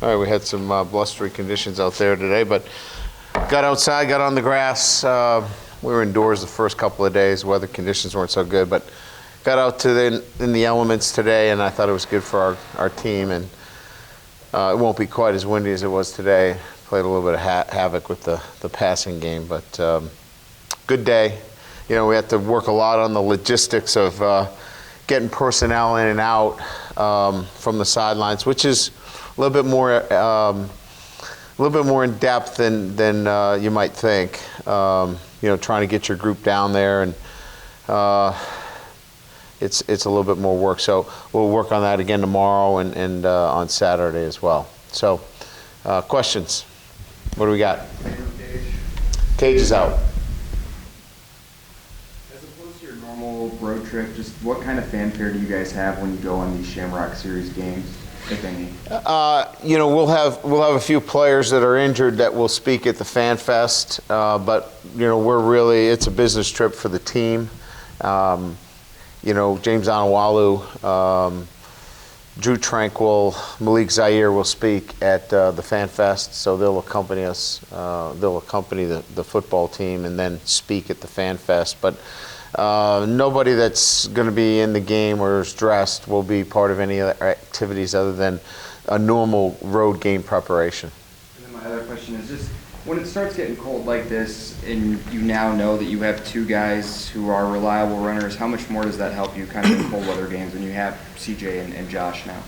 All right, we had some blustery conditions out there today, but got outside, got on the grass. We were indoors the first couple of days. Weather conditions weren't so good, but got out in the elements today, and I thought it was good for our team. And it won't be quite as windy as it was today. Played a little bit of havoc with the passing game, but good day. You know, we had to work a lot on the logistics of getting personnel in and out from the sidelines, which is a little bit more in depth than you might think. You know, trying to get your group down there, and it's a little bit more work. So we'll work on that again tomorrow and on Saturday as well. So questions? What do we got? Cage is out. As opposed to your normal road trip, just what kind of fanfare do you guys have when you go on these Shamrock Series games, if any? You know, we'll have a few players that are injured that will speak at the Fan Fest, but you know, it's a business trip for the team. You know, James Anawalu, Drew Tranquil, Malik Zaire will speak at the Fan Fest, so they'll accompany us. They'll accompany the football team and then speak at the Fan Fest. But nobody that's going to be in the game or is dressed will be part of any other activities other than a normal road game preparation. And then my other question is just, when it starts getting cold like this and you now know that you have two guys who are reliable runners, how much more does that help you kind of in cold weather games when you have CJ and Josh now?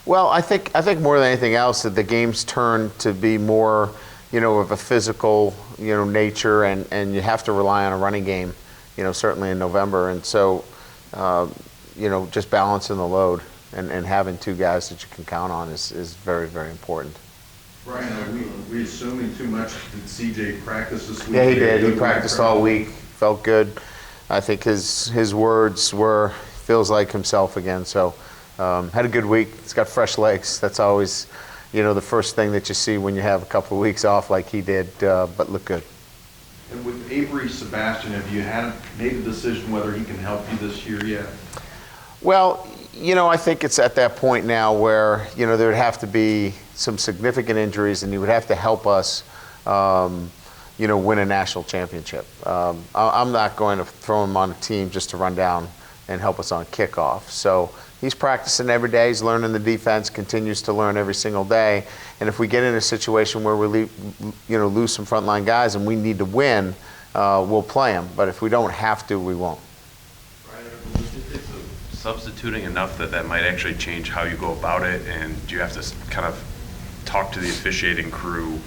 Well, I think more than anything else that the games turn to be more, you know, of a physical, you know, nature, and you have to rely on a running game, you know, certainly in November. And so, you know, just balancing the load and having two guys that you can count on is very, very important. Brian, are we assuming too much? Did CJ practice this week? Yeah, he did. He practiced all week. Felt good. I think his words were, feels like himself again. So had a good week. He's got fresh legs. That's always, you know, the first thing that you see when you have a couple of weeks off like he did, but look good. And with Avery Sebastian, have you made a decision whether he can help you this year yet? Well, you know, I think it's at that point now where, you know, there would have to be some significant injuries, and he would have to help us, you know, win a national championship. I'm not going to throw him on a team just to run down and help us on kickoff. So he's practicing every day. He's learning the defense, continues to learn every single day. And if we get in a situation where we lose some frontline guys and we need to win, we'll play him. But if we don't have to, we won't. Substituting enough that might actually change how you go about it, and do you have to kind of talk to the officiating crew?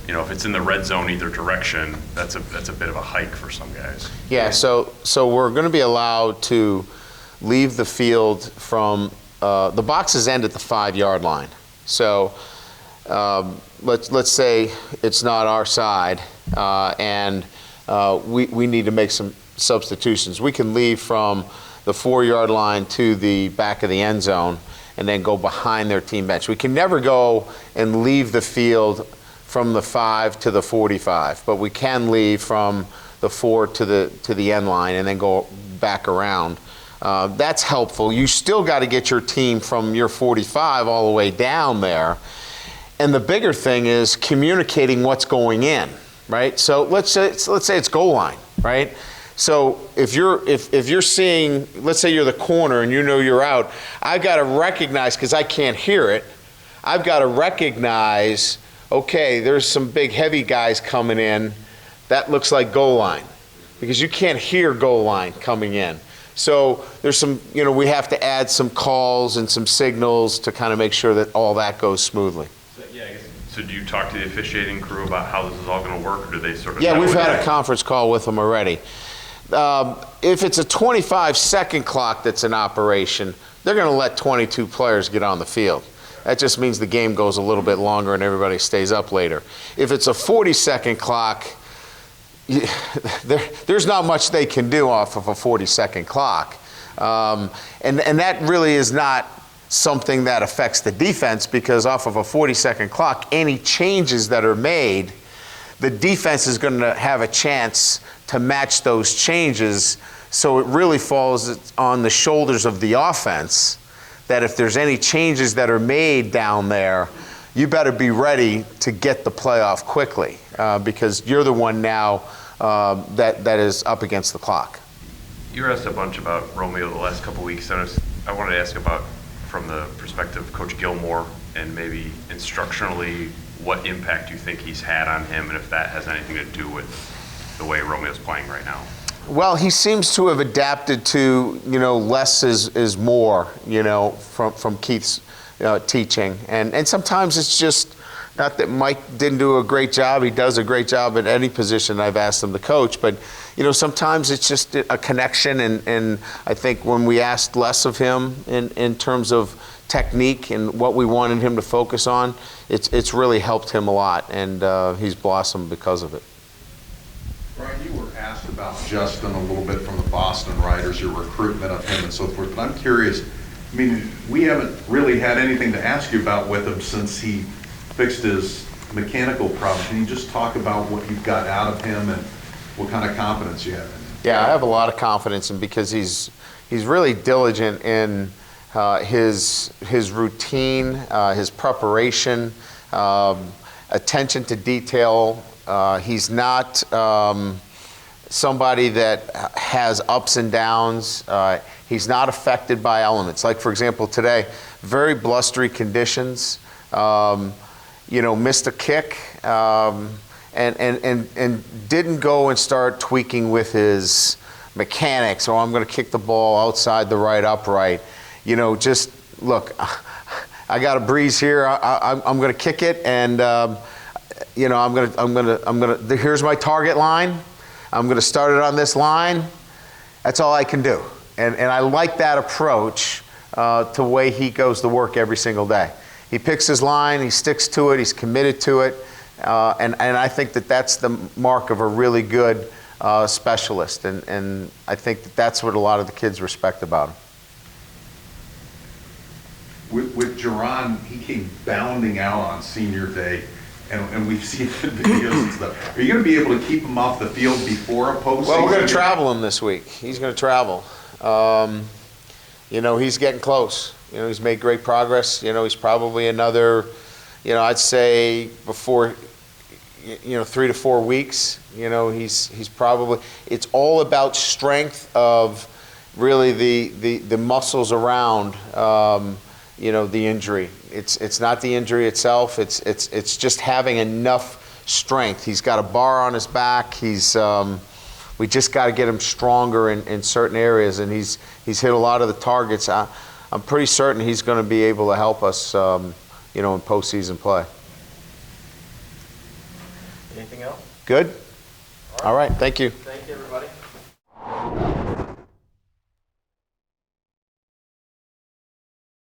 You know, if it's in the red zone either direction, that's a bit of a hike for some guys. Yeah, so we're going to be allowed to leave the field from the boxes end at the 5-yard line. So let's say it's not our side, and we need to make some substitutions. We can leave from the 4-yard line to the back of the end zone and then go behind their team bench. We can never go and leave the field from the 5 to the 45, but we can leave from the 4 to the end line and then go back around. That's helpful. You still got to get your team from your 45 all the way down there. And the bigger thing is communicating what's going in, right? So let's say it's goal line, right? So if you're seeing, let's say you're the corner and you know you're out, I've got to recognize, because I can't hear it, I've got to recognize, okay, there's some big heavy guys coming in. That looks like goal line, because you can't hear goal line coming in. So there's some, you know, we have to add some calls and some signals to kind of make sure that all that goes smoothly. So do you talk to the officiating crew about how this is all going to work, or do they sort of? Yeah, we've had a conference call with them already. If it's a 25-second clock that's in operation, they're going to let 22 players get on the field. That just means the game goes a little bit longer and everybody stays up later. If it's a 40-second clock, there's not much they can do off of a 40-second clock. And that really is not something that affects the defense, because off of a 40-second clock, any changes that are made, the defense is going to have a chance to match those changes. So it really falls on the shoulders of the offense that if there's any changes that are made down there, you better be ready to get the playoff quickly because you're the one now that is up against the clock. You were asked a bunch about Romeo the last couple weeks. I wanted to ask about, from the perspective of Coach Gilmore, and maybe instructionally, what impact you think he's had on him, and if that has anything to do with the way Romeo's playing right now. Well, he seems to have adapted to, less is more, from Keith's teaching. And sometimes it's just, not that Mike didn't do a great job. He does a great job at any position I've asked him to coach. But, sometimes it's just a connection. And I think when we asked less of him in terms of technique and what we wanted him to focus on, it's really helped him a lot. And he's blossomed because of it. Brian, you were asked about Justin a little bit from the Boston writers, your recruitment of him and so forth, but I'm curious, we haven't really had anything to ask you about with him since he fixed his mechanical problem. Can you just talk about what you've got out of him and what kind of confidence you have in him? Yeah, I have a lot of confidence in him because he's really diligent in his routine, his preparation, attention to detail. He's not somebody that has ups and downs. He's not affected by elements. Like, for example, today, very blustery conditions, missed a kick, and didn't go and start tweaking with his mechanics, or I'm going to kick the ball outside the right upright. Just, look, I got a breeze here, I'm going to kick it, and here's my target line. I'm going to start it on this line. That's all I can do. And I like that approach to the way he goes to work every single day. He picks his line, he sticks to it, he's committed to it. And I think that's the mark of a really good specialist. And I think that's what a lot of the kids respect about him. With Jerron, he came bounding out on senior day. And we've seen the videos and stuff. Are you going to be able to keep him off the field before a postseason? Well, we're going to travel him this week. He's going to travel. He's getting close. He's made great progress. He's probably another, I'd say before, 3 to 4 weeks. He's probably, it's all about strength of really the muscles around, the injury. It's not the injury itself. It's just having enough strength. He's got a bar on his back. We just got to get him stronger in certain areas, and he's hit a lot of the targets. I'm pretty certain he's going to be able to help us, in postseason play. Anything else? Good. All right. Thank you.